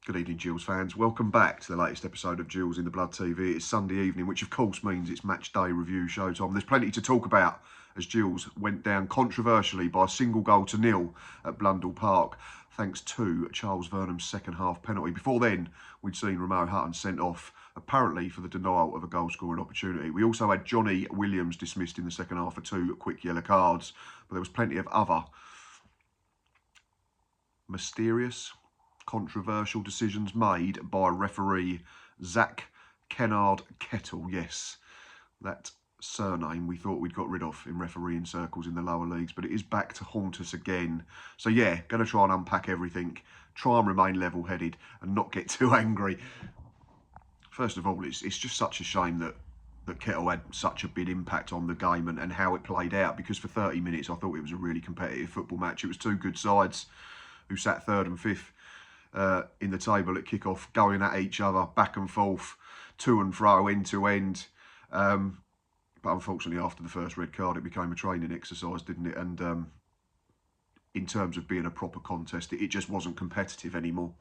Good evening, Gills fans. Welcome back to the latest episode of Gills in the Blood TV. It's Sunday evening, which of course means it's match day review showtime. There's plenty to talk about as Gills went down controversially by a single goal to nil at Blundell Park, thanks to Charles Vernon's second half penalty. Before then, we'd seen Ramo Hutton sent off, apparently for the denial of a goal scoring opportunity. We also had Johnny Williams dismissed in the second half for 2 quick yellow cards, but there was plenty of other mysterious, controversial decisions made by referee Zach Kennard Kettle. Yes, that surname we thought we'd got rid of in refereeing circles in the lower leagues, but it is back to haunt us again. So yeah, going to try and unpack everything, try and remain level-headed and not get too angry. First of all, it's just such a shame that Kettle had such a big impact on the game and how it played out, because for 30 minutes I thought it was a really competitive football match. It was two good sides who sat third and fifth in the table at kick-off, going at each other, back and forth, to and fro, end to end. But unfortunately, after the first red card, it became a training exercise, didn't it? And in terms of being a proper contest, it just wasn't competitive anymore.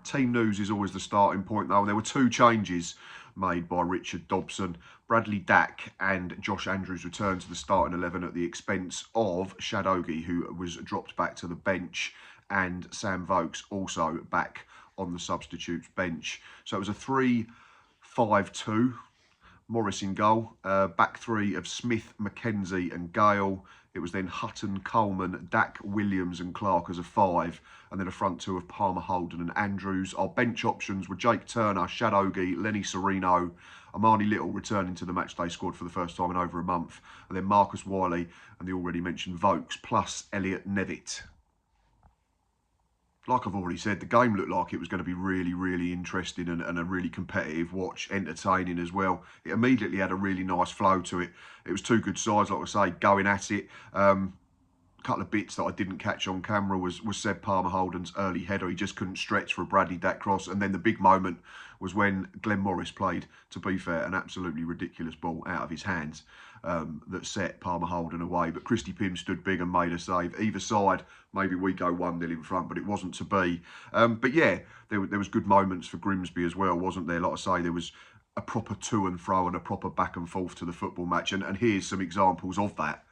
Team news is always the starting point, though. There were 2 changes made by Richard Dobson. Bradley Dack and Josh Andrews returned to the starting 11 at the expense of Shadogi, who was dropped back to the bench, and Sam Vokes also back on the substitutes bench. So it was a 3-5-2. Morris in goal. Back 3 of Smith, McKenzie and Gale. It was then Hutton, Coleman, Dack, Williams and Clark as a 5. And then a front 2 of Palmer, Holden and Andrews. Our bench options were Jake Turner, Shadogi, Lenny Serino, Amani Little returning to the matchday squad for the first time in over a month. And then Marcus Wiley and the already mentioned Vokes, plus Elliot Nevitt. Like I've already said, the game looked like it was going to be really, really interesting and a really competitive watch, entertaining as well. It immediately had a really nice flow to it. It was 2 good sides, like I say, going at it. A couple of bits that I didn't catch on camera was Seb Palmer Holden's early header. He just couldn't stretch for a Bradley Dack cross. And then the big moment was when Glenn Morris played, to be fair, an absolutely ridiculous ball out of his hands that set Palmer Holden away. But Christy Pym stood big and made a save. Either side, maybe we go 1-0 in front, but it wasn't to be. But yeah, there was good moments for Grimsby as well, wasn't there? Like I say, there was a proper to and fro and a proper back and forth to the football match. And here's some examples of that.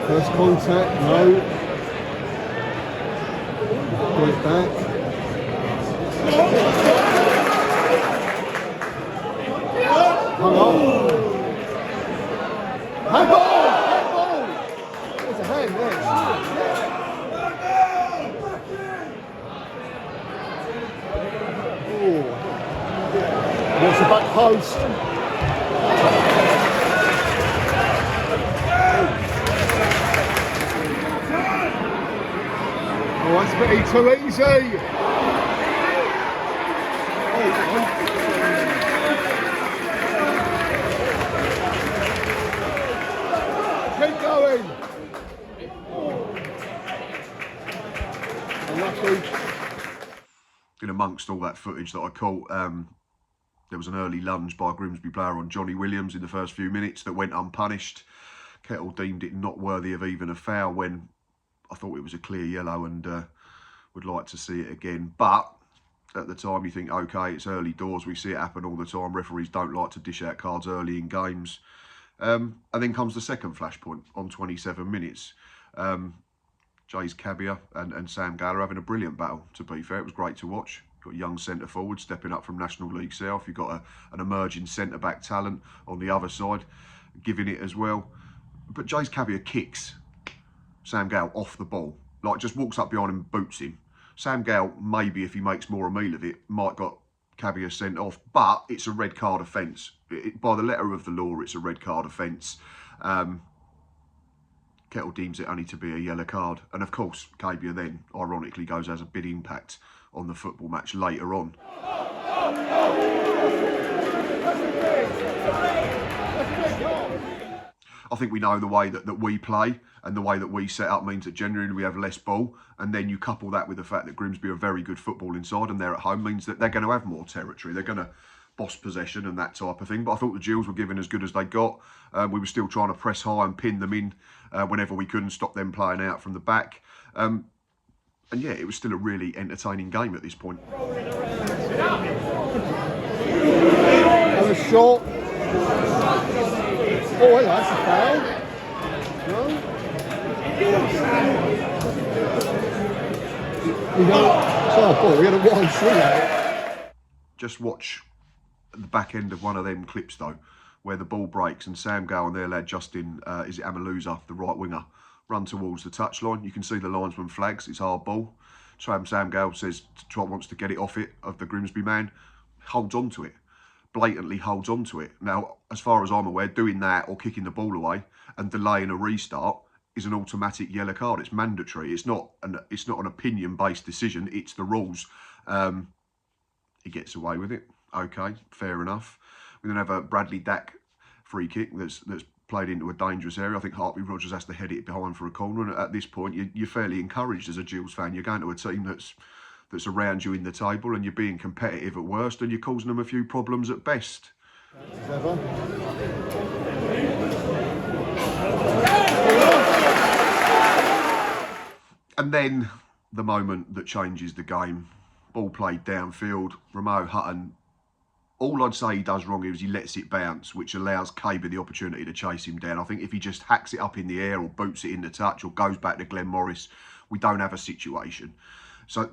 First contact, no. Got it back. Hang on. Handball! There's a hand there. Oh. There's the back post. Oh, that's a bit too easy. Keep going. In amongst all that footage that I caught, there was an early lunge by a Grimsby player on Johnny Williams in the first few minutes that went unpunished. Kettle deemed it not worthy of even a foul when I thought it was a clear yellow, and would like to see it again. But at the time you think, okay, it's early doors, we see it happen all the time. Referees don't like to dish out cards early in games. And then comes the second flashpoint on 27 minutes. Jay's Cabia and Sam Gale are having a brilliant battle, to be fair. It was great to watch. You've got a young centre forward stepping up from National League South. You've got an emerging centre-back talent on the other side, giving it as well. But Jay's Cabia kicks Sam Gale off the ball, like just walks up behind him and boots him. Sam Gale, maybe if he makes more a meal of it, might got Cabia sent off, but it's a red card offence. By the letter of the law, it's a red card offence. Kettle deems it only to be a yellow card. And of course, Cabia then, ironically, goes as a big impact on the football match later on. I think we know the way that we play and the way that we set up means that generally we have less ball, and then you couple that with the fact that Grimsby are very good football inside and they're at home, means that they're going to have more territory. They're going to boss possession and that type of thing. But I thought the Gills were giving as good as they got. We were still trying to press high and pin them in whenever we could and stop them playing out from the back. And yeah, it was still a really entertaining game at this point. That was short. Oh, hey, that's a foul. No? We got a wide swing at it. Just watch the back end of one of them clips though, where the ball breaks and Sam Gale and their lad Justin, is it Amaluza, the right winger, run towards the touchline. You can see the linesman flags, it's hard ball. Sam Gale says, wants to get it off it, of the Grimsby man, holds on to it, blatantly holds on to it. Now, as far as I'm aware, doing that or kicking the ball away and delaying a restart is an automatic yellow card. It's mandatory. It's not an opinion-based decision. It's the rules. He gets away with it. Okay, fair enough. We then have a Bradley Dack free kick that's played into a dangerous area. I think Hartley Rogers has to head it behind for a corner. And at this point, you're fairly encouraged as a Gills fan. You're going to a team that's around you in the table, and you're being competitive at worst, and you're causing them a few problems at best. And then the moment that changes the game. Ball played downfield. Ramo Hutton, all I'd say he does wrong is he lets it bounce, which allows Caber the opportunity to chase him down. I think if he just hacks it up in the air or boots it in the touch or goes back to Glenn Morris, we don't have a situation. So,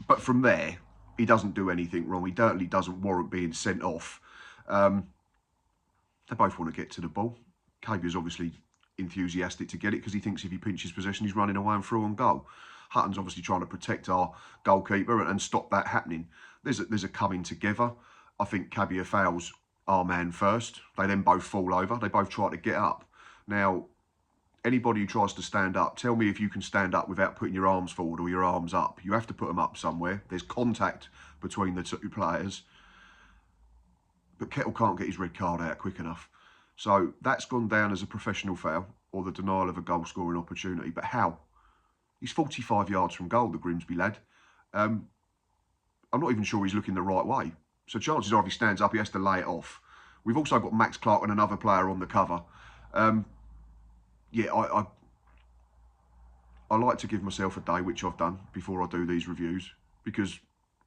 but from there, he doesn't do anything wrong. He certainly doesn't warrant being sent off. They both want to get to the ball. Caber's obviously enthusiastic to get it because he thinks if he pinches possession, he's running away and through on goal. Hutton's obviously trying to protect our goalkeeper and stop that happening. There's a coming together. I think Cabia fouls our man first. They then both fall over. They both try to get up. Now, anybody who tries to stand up, tell me if you can stand up without putting your arms forward or your arms up. You have to put them up somewhere. There's contact between the two players. But Kettle can't get his red card out quick enough. So that's gone down as a professional foul or the denial of a goal-scoring opportunity. But how? He's 45 yards from goal, the Grimsby lad. I'm not even sure he's looking the right way. So chances are if he stands up, he has to lay it off. We've also got Max Clark and another player on the cover. Yeah, I like to give myself a day, which I've done before I do these reviews, because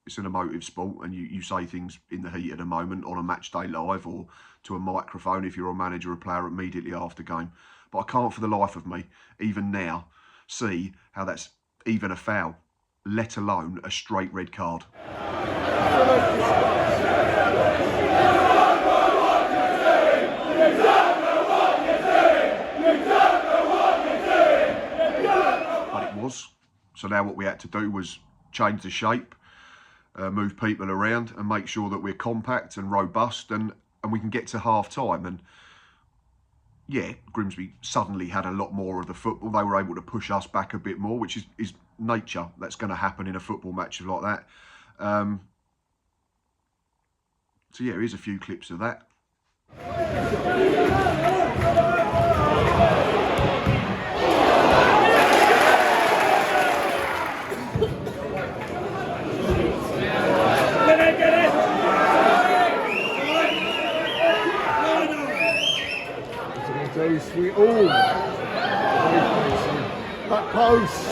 it's an emotive sport and you say things in the heat of the moment on a match day live or to a microphone if you're a manager or a player immediately after game. But I can't for the life of me, even now, see how that's even a foul, let alone a straight red card. But it was. So now what we had to do was change the shape, move people around and make sure that we're compact and robust and we can get to half time. And yeah, Grimsby suddenly had a lot more of the football. They were able to push us back a bit more, which is nature. That's going to happen in a football match like that. So yeah, here's a few clips of that. Sweet. Oh, back post.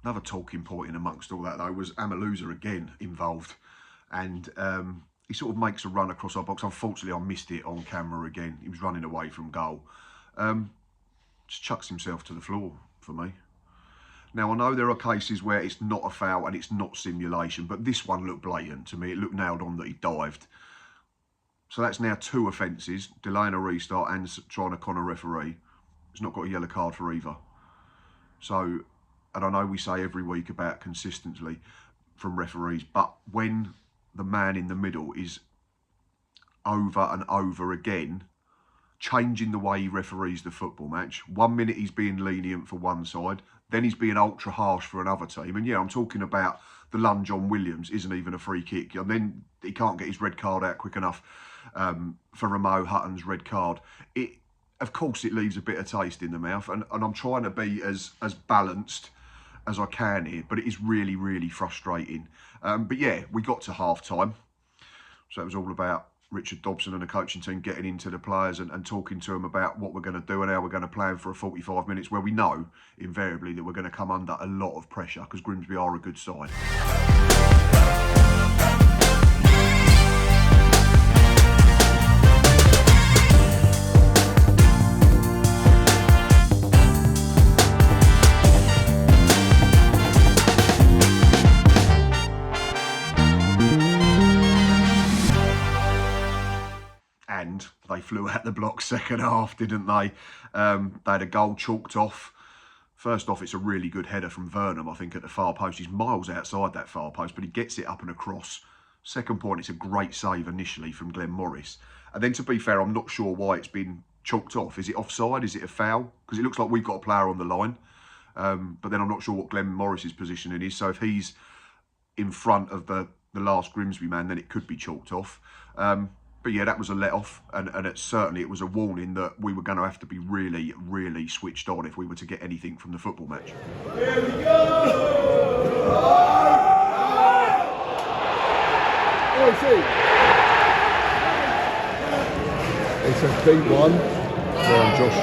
Another talking point in amongst all that though was Amaluza again involved, and he sort of makes a run across our box. Unfortunately, I missed it on camera again. He was running away from goal. Just chucks himself to the floor for me. Now I know there are cases where it's not a foul and it's not simulation, but this one looked blatant to me. It looked nailed on that he dived. So that's now 2 offences, delaying a restart and trying to con a referee. He's not got a yellow card for either. So, and I know we say every week about consistency from referees, but when the man in the middle is over and over again, changing the way he referees the football match, 1 minute he's being lenient for one side, then he's being ultra harsh for another team. And yeah, I'm talking about the lunge on Williams isn't even a free kick. And then he can't get his red card out quick enough for Ramo Hutton's red card. Of course, it leaves a bitter taste in the mouth, and I'm trying to be as balanced as I can here, but it is really, really frustrating. But yeah, we got to half time. So it was all about Richard Dobson and the coaching team getting into the players and talking to them about what we're going to do and how we're going to plan for a 45 minutes, where we know invariably that we're going to come under a lot of pressure because Grimsby are a good side. And they flew out the block second half, didn't they? They had a goal chalked off. First off, it's a really good header from Vernham, I think, at the far post. He's miles outside that far post, but he gets it up and across. Second point, it's a great save initially from Glenn Morris. And then, to be fair, I'm not sure why it's been chalked off. Is it offside? Is it a foul? Because it looks like we've got a player on the line. But then I'm not sure what Glenn Morris's positioning is. So if he's in front of the last Grimsby man, then it could be chalked off. But yeah, that was a let-off, and it was a warning that we were going to have to be really, really switched on if we were to get anything from the football match. Here we go! Oh, see. It's a deep one. Well on, Josh.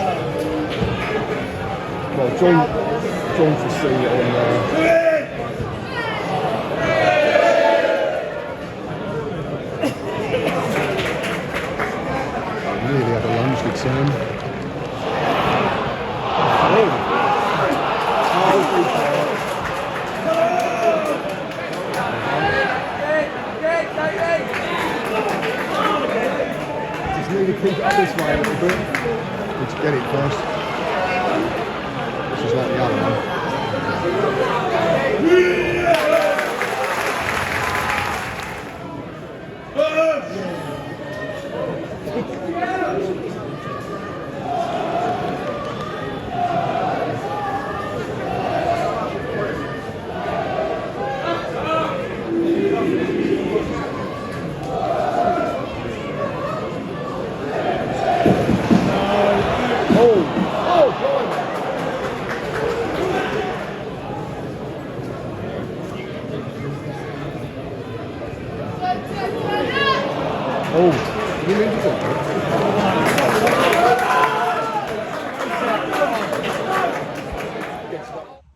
Well, John's just seen it on there. Really had a lunge, did Sam. Just need to keep it up this way a little bit. Need to get it first. This is like the other one.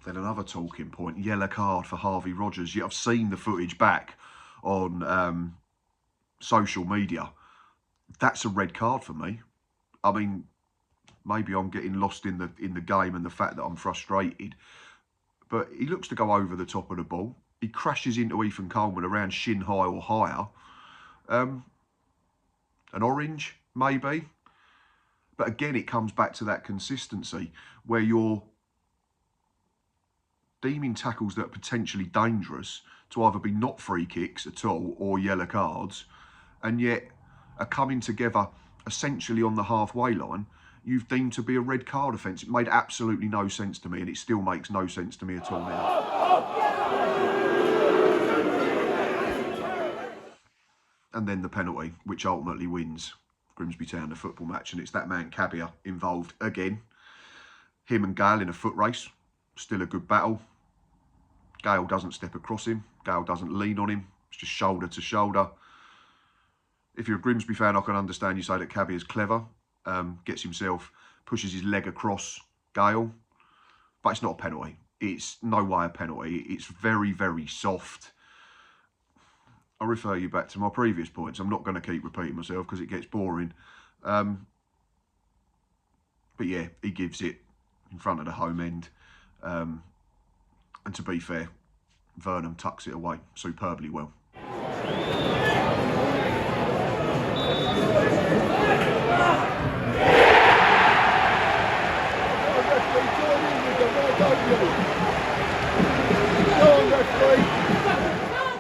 Then another talking point, yellow card for Harvey Rogers. Yet I've seen the footage back on social media. That's a red card for me. I mean, maybe I'm getting lost in the game and the fact that I'm frustrated, but he looks to go over the top of the ball. He crashes into Ethan Coleman around shin high or higher. An orange, maybe. But again, it comes back to that consistency where you're deeming tackles that are potentially dangerous to either be not free kicks at all or yellow cards, and yet are coming together essentially on the halfway line, you've deemed to be a red card offence. It made absolutely no sense to me, and it still makes no sense to me at all now. And then the penalty, which ultimately wins Grimsby Town the football match, and it's that man Cabia involved again. Him and Gale in a foot race, still a good battle. Gale doesn't step across him, Gale doesn't lean on him, it's just shoulder to shoulder. If you're a Grimsby fan, I can understand you say that Cabia's clever, gets himself, pushes his leg across Gale, but it's not a penalty. It's no way a penalty. It's very, very soft. I'll refer you back to my previous points. I'm not going to keep repeating myself because it gets boring. But yeah, he gives it in front of the home end. And to be fair, Vernham tucks it away superbly well.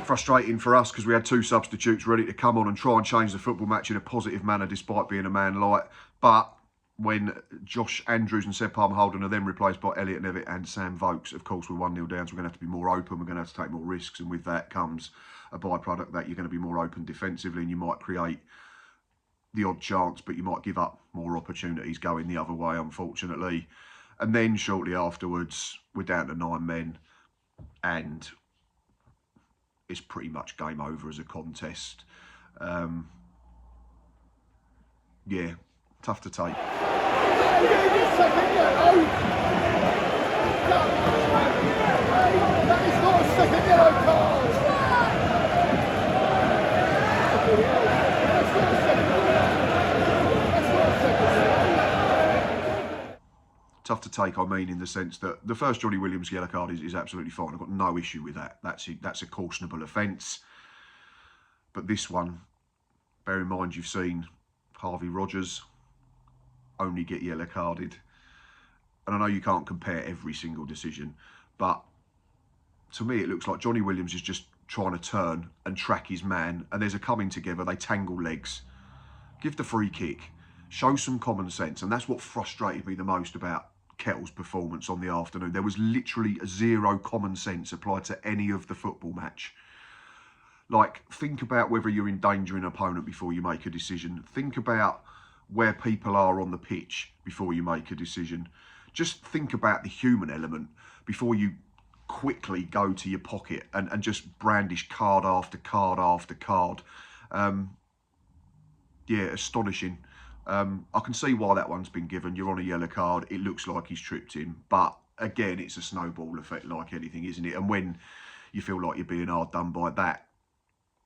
Frustrating for us because we had two substitutes ready to come on and try and change the football match in a positive manner despite being a man light. But when Josh Andrews and Seb Palmer-Holden are then replaced by Elliot Nevitt and Sam Vokes, of course we're 1-0 down, so we're going to have to be more open, we're going to have to take more risks, and with that comes a byproduct that you're going to be more open defensively and you might create the odd chance, but you might give up more opportunities going the other way, unfortunately. And then shortly afterwards, we're down to 9 men, and it's pretty much game over as a contest. Yeah, tough to take. That is not a second yellow card! That's not a second yellow. Tough to take, I mean, in the sense that the first Johnny Williams yellow card is absolutely fine. I've got no issue with that. That's a cautionable offence. But this one, bear in mind you've seen Harvey Rogers only get yellow carded. And I know you can't compare every single decision, but to me it looks like Johnny Williams is just trying to turn and track his man, and there's a coming together, they tangle legs. Give the free kick, show some common sense, and that's what frustrated me the most about Kettle's performance on the afternoon. There was literally zero common sense applied to any of the football match. Like, think about whether you're endangering an opponent before you make a decision. Think about where people are on the pitch before you make a decision. Just think about the human element before you quickly go to your pocket and just brandish card after card after card. Yeah, astonishing. I can see why that one's been given. You're on a yellow card. It looks like he's tripped him. But again, it's a snowball effect like anything, isn't it? And when you feel like you're being hard done by, that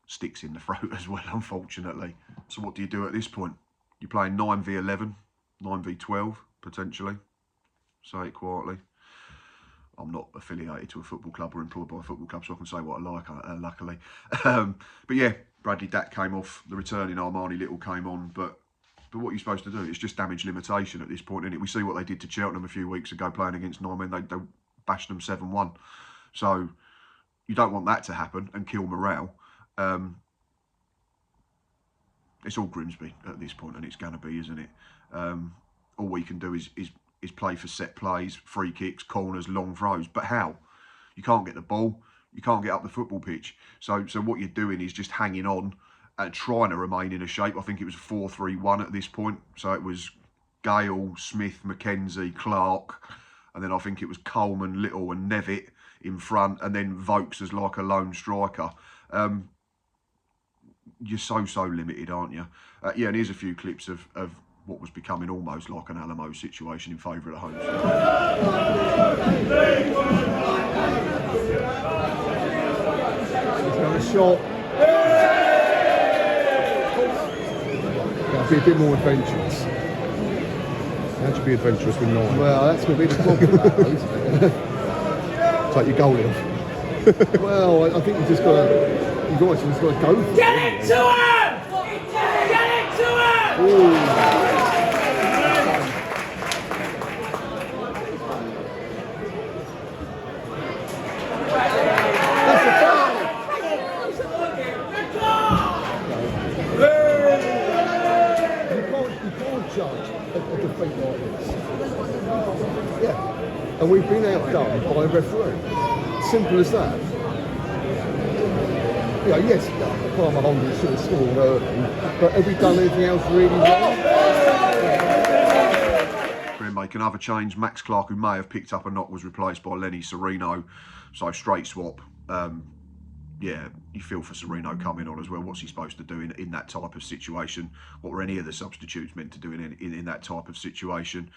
sticks in the throat as well, unfortunately. So what do you do at this point? You're playing 9v11, 9v12, potentially. Say it quietly. I'm not affiliated to a football club or employed by a football club, so I can say what I like, luckily. But yeah, Bradley Dack came off. The returning Armani Little came on. But what you're supposed to do is just damage limitation at this point, isn't it? We see what they did to Cheltenham a few weeks ago playing against 9 men. They bashed them 7-1. So you don't want that to happen and kill morale. It's all Grimsby at this point, and it's going to be, isn't it? All we can do is play for set plays, free kicks, corners, long throws. But how? You can't get the ball. You can't get up the football pitch. So what you're doing is just hanging on and trying to remain in a shape. I think it was 4-3-1 at this point. So it was Gale, Smith, McKenzie, Clark, and then I think it was Coleman, Little and Nevitt in front, and then Vokes as like a lone striker. You're so limited, aren't you? Yeah, and here's a few clips of what was becoming almost like an Alamo situation in favour of the home side. He's got a shot. That'll be a bit more adventurous. How should be adventurous with 9? Well, that's going to be the problem now, isn't it? Take your goalie off. Well, I think you've just got to, you've always just got to go for it. Get it to him! Get it to him! Ooh. That's a foul! You can't judge a defeat like this. Yeah, and we've been outdone by a referee. Simple as that. Yeah, yes, Palmer Holding should have scored early, but have we done anything else really wrong? We're going to make another change. Max Clark, who may have picked up a knock, was replaced by Lenny Sereno. So straight swap. Yeah, you feel for Sereno coming on as well. What's he supposed to do in that type of situation? What were any of the substitutes meant to do in that type of situation?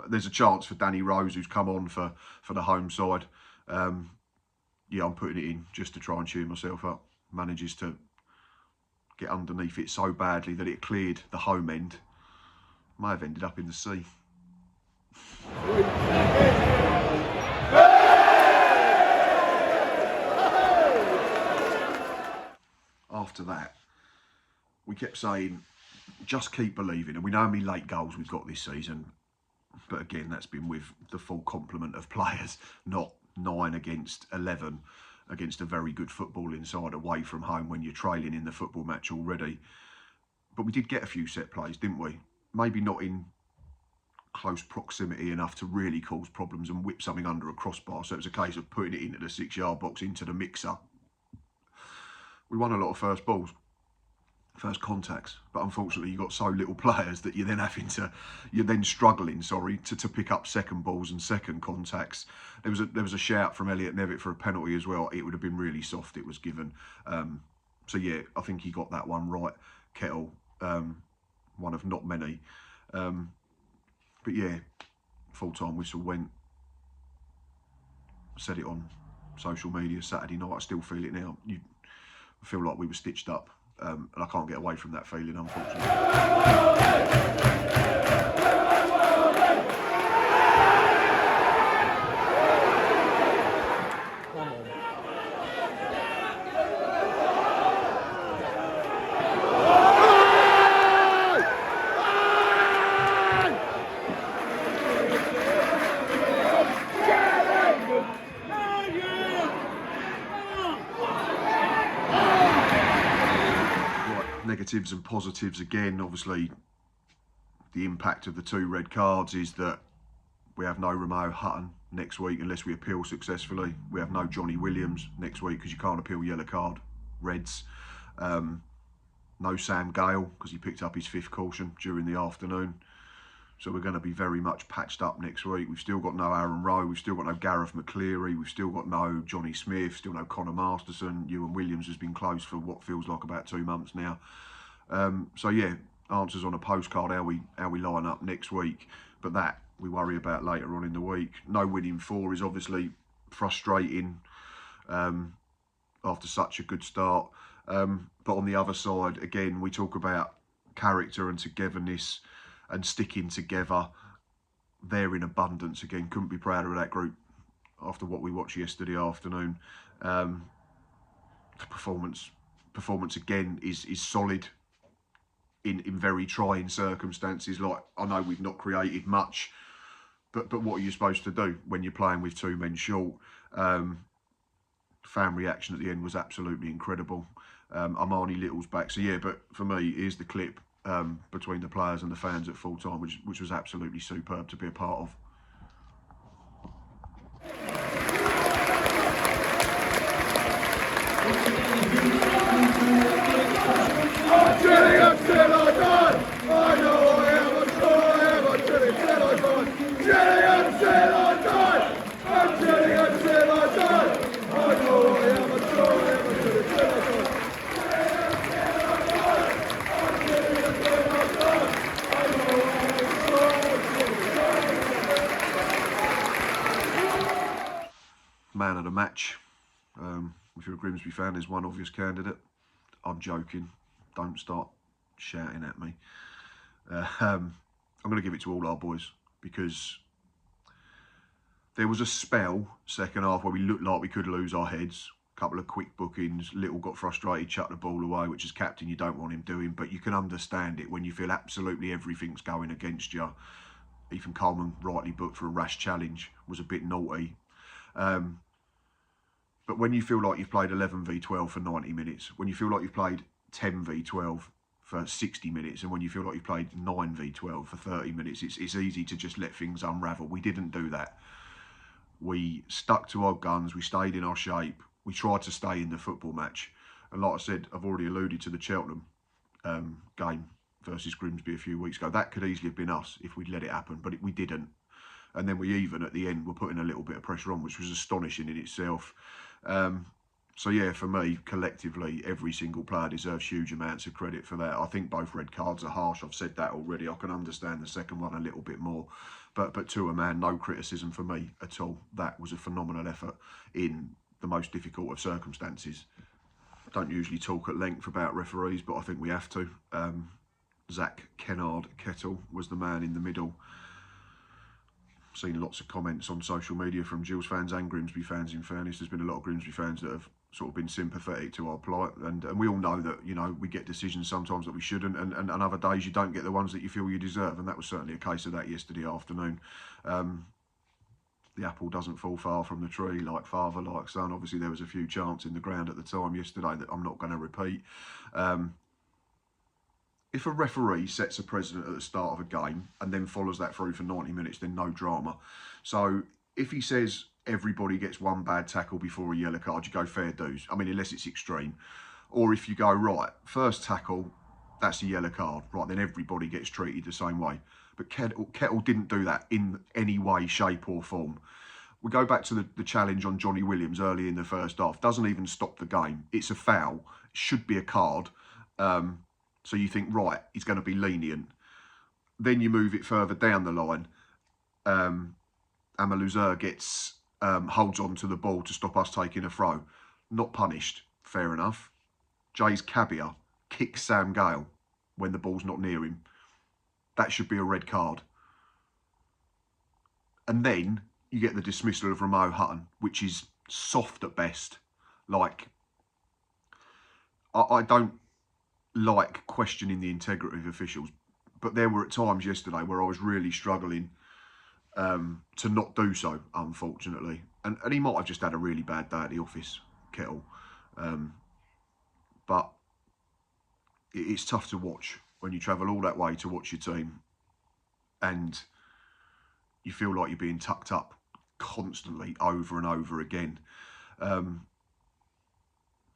There's a chance for Danny Rose, who's come on for the home side. Yeah, I'm putting it in just to try and cheer myself up. Manages to get underneath it so badly that it cleared the home end. May have ended up in the sea. After that, we kept saying, just keep believing. And we know how many late goals we've got this season. But again, that's been with the full complement of players, not 9 against 11 against a very good footballing side away from home when you're trailing in the football match already. But we did get a few set plays, didn't we? Maybe not in close proximity enough to really cause problems and whip something under a crossbar. So it was a case of putting it into the 6-yard box, into the mixer. We won a lot of first balls. first contacts, but unfortunately you've got so little players that you're then struggling, to pick up second balls and second contacts. There was a shout from Elliot Nevitt for a penalty as well. It would have been really soft, it was given. So yeah, I think he got that one right, Kettle, one of not many. But yeah, full-time whistle went. Said it on social media Saturday night, I still feel it now. You feel like we were stitched up. And I can't get away from that feeling, unfortunately. Negatives and positives again. Obviously, the impact of the 2 red cards is that we have no Ramo Hutton next week unless we appeal successfully. We have no Johnny Williams next week because you can't appeal yellow card reds. No Sam Gale because he picked up his 5th caution during the afternoon. So we're going to be very much patched up next week. We've still got no Aaron Rowe. We've still got no Gareth McCleary. We've still got no Johnny Smith. Still no Connor Masterson. Ewan Williams has been close for what feels like about 2 months now. So yeah, answers on a postcard how we line up next week. But that we worry about later on in the week. No winning 4 is obviously frustrating after such a good start. But on the other side, again, we talk about character and togetherness and sticking together. They're in abundance again. Couldn't be prouder of that group after what we watched yesterday afternoon. The performance again is solid in very trying circumstances. Like, I know we've not created much, but what are you supposed to do when you're playing with 2 men short? Fan reaction at the end was absolutely incredible. Armani Little's back, so yeah. But for me, here's the clip between the players and the fans at full time, which was absolutely superb to be a part of. I'm chilling until I die. I know I am, I'm sure I am. I'm chilling until I die. Chilling until I die. I'm chilling until I die. I know I am, I'm sure I am. I'm chilling until I die. Man of the match. If you're a Grimsby fan, there's one obvious candidate. I'm joking. Don't start shouting at me. I'm going to give it to all our boys because there was a spell, second half, where we looked like we could lose our heads. A couple of quick bookings. Little got frustrated, chucked the ball away, which as captain you don't want him doing, but you can understand it when you feel absolutely everything's going against you. Ethan Coleman, rightly booked for a rash challenge, was a bit naughty. But when you feel like you've played 11 v 12 for 90 minutes, when you feel like you've played 10 v 12 for 60 minutes, and when you feel like you've played 9 v 12 for 30 minutes, it's easy to just let things unravel. We didn't do that. We stuck to our guns, we stayed in our shape, we tried to stay in the football match. And like I said, I've already alluded to the Cheltenham game versus Grimsby a few weeks ago. That could easily have been us if we'd let it happen, but we didn't. And then we even, at the end, were putting a little bit of pressure on, which was astonishing in itself. So yeah, for me, collectively, every single player deserves huge amounts of credit for that. I think both red cards are harsh. I've said that already. I can understand the second one a little bit more. But to a man, no criticism for me at all. That was a phenomenal effort in the most difficult of circumstances. I don't usually talk at length about referees, but I think we have to. Zach Kettle was the man in the middle. Seen lots of comments on social media from Gills fans and Grimsby fans. In fairness, there's been a lot of Grimsby fans that have sort of been sympathetic to our plight, and we all know that, you know, we get decisions sometimes that we shouldn't, and other days you don't get the ones that you feel you deserve, and that was certainly a case of that yesterday afternoon. The apple doesn't fall far from the tree, like father, like son. Obviously there was a few chants in the ground at the time yesterday that I'm not going to repeat. If a referee sets a precedent at the start of a game and then follows that through for 90 minutes, then no drama. So if he says everybody gets one bad tackle before a yellow card, you go fair dues. I mean, unless it's extreme. Or if you go, right, first tackle, that's a yellow card. Right, then everybody gets treated the same way. But Kettle didn't do that in any way, shape or form. We go back to the challenge on Johnny Williams early in the first half. Doesn't even stop the game. It's a foul. It should be a card. So you think, right, he's going to be lenient. Then you move it further down the line. Amaluzur gets holds on to the ball to stop us taking a throw. Not punished. Fair enough. Jay's Cabia kicks Sam Gale when the ball's not near him. That should be a red card. And then you get the dismissal of Ramo Hutton, which is soft at best. Like, I don't like questioning the integrity of officials, but there were at times yesterday where I was really struggling to not do so, unfortunately. And he might have just had a really bad day at the office, Kettle. But it's tough to watch when you travel all that way to watch your team and you feel like you're being tucked up constantly over and over again.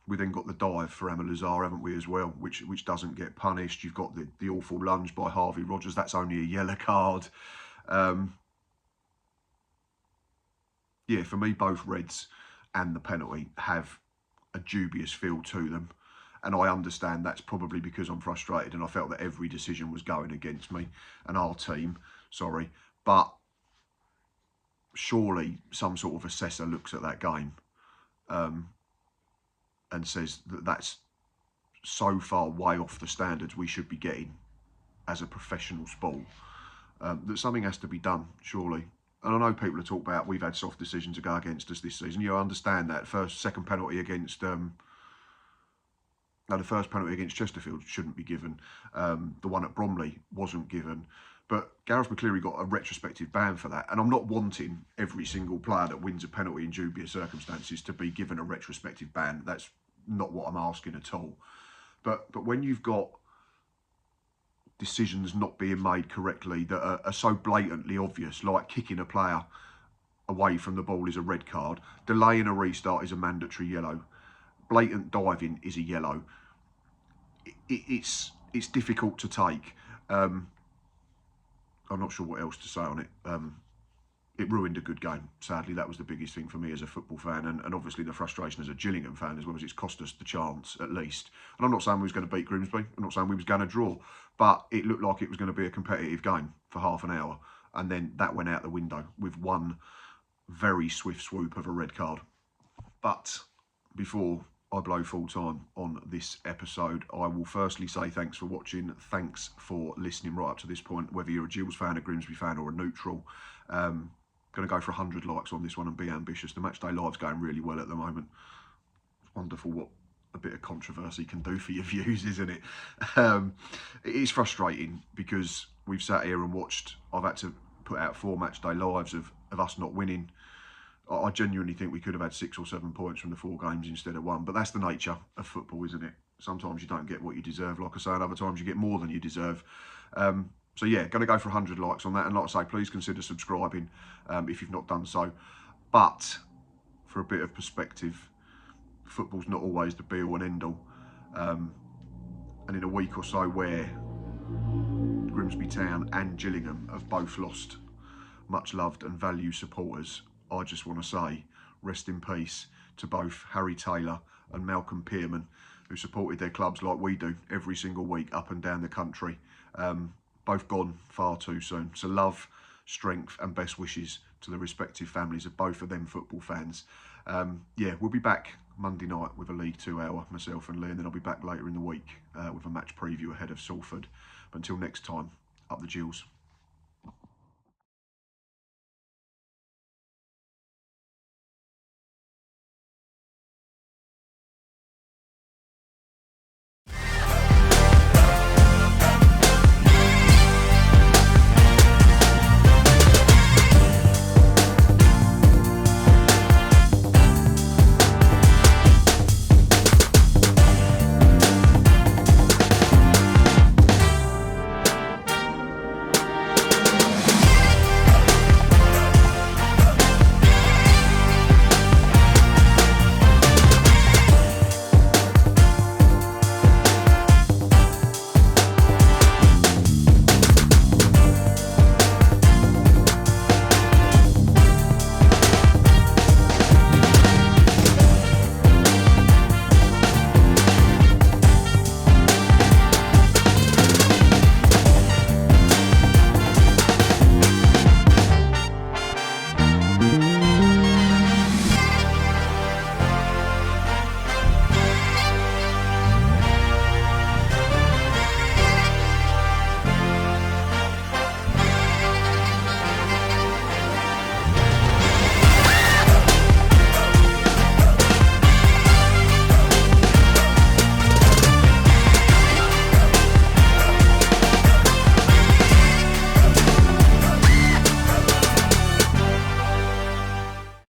We then got the dive for Amaluzur, haven't we, as well, which doesn't get punished. You've got the awful lunge by Harvey Rogers. That's only a yellow card. Yeah, for me, both reds and the penalty have a dubious feel to them. And I understand that's probably because I'm frustrated and I felt that every decision was going against me and our team, sorry. But surely some sort of assessor looks at that game and says that that's so far way off the standards we should be getting as a professional sport, that something has to be done, surely. And I know people have talked about we've had soft decisions to go against us this season. You understand that. Second penalty against... Now, the first penalty against Chesterfield shouldn't be given. The one at Bromley wasn't given. But Gareth McCleary got a retrospective ban for that. And I'm not wanting every single player that wins a penalty in dubious circumstances to be given a retrospective ban. That's not what I'm asking at all. But when you've got decisions not being made correctly that are so blatantly obvious, like kicking a player away from the ball is a red card, delaying a restart is a mandatory yellow, blatant diving is a yellow. It's difficult to take. I'm not sure what else to say on it. It ruined a good game. Sadly, that was the biggest thing for me as a football fan, and obviously the frustration as a Gillingham fan as well, as it's cost us the chance at least. And I'm not saying we was going to beat Grimsby. I'm not saying we was going to draw, but it looked like it was going to be a competitive game for half an hour, and then that went out the window with one very swift swoop of a red card. But before I blow full time on this episode, I will firstly say thanks for watching. Thanks for listening right up to this point, whether you're a Gills fan, a Grimsby fan or a neutral. Going to go for 100 likes on this one and be ambitious. The Matchday Live's going really well at the moment. It's wonderful what a bit of controversy can do for your views, isn't it? It is frustrating because we've sat here and watched. I've had to put out 4 Matchday Lives of us not winning. I genuinely think we could have had 6 or 7 points from the 4 games instead of 1. But that's the nature of football, isn't it? Sometimes you don't get what you deserve, like I say, and other times you get more than you deserve. So yeah, going to go for 100 likes on that. And like I say, please consider subscribing if you've not done so. But for a bit of perspective, football's not always the be-all and end-all. And in a week or so where Grimsby Town and Gillingham have both lost much loved and valued supporters, I just want to say rest in peace to both Harry Taylor and Malcolm Pearman, who supported their clubs like we do every single week up and down the country. Both gone far too soon. So love, strength and best wishes to the respective families of both of them football fans. Yeah, we'll be back Monday night with a League 2 hour, myself and Lee, and then I'll be back later in the week with a match preview ahead of Salford. But until next time, up the Gills.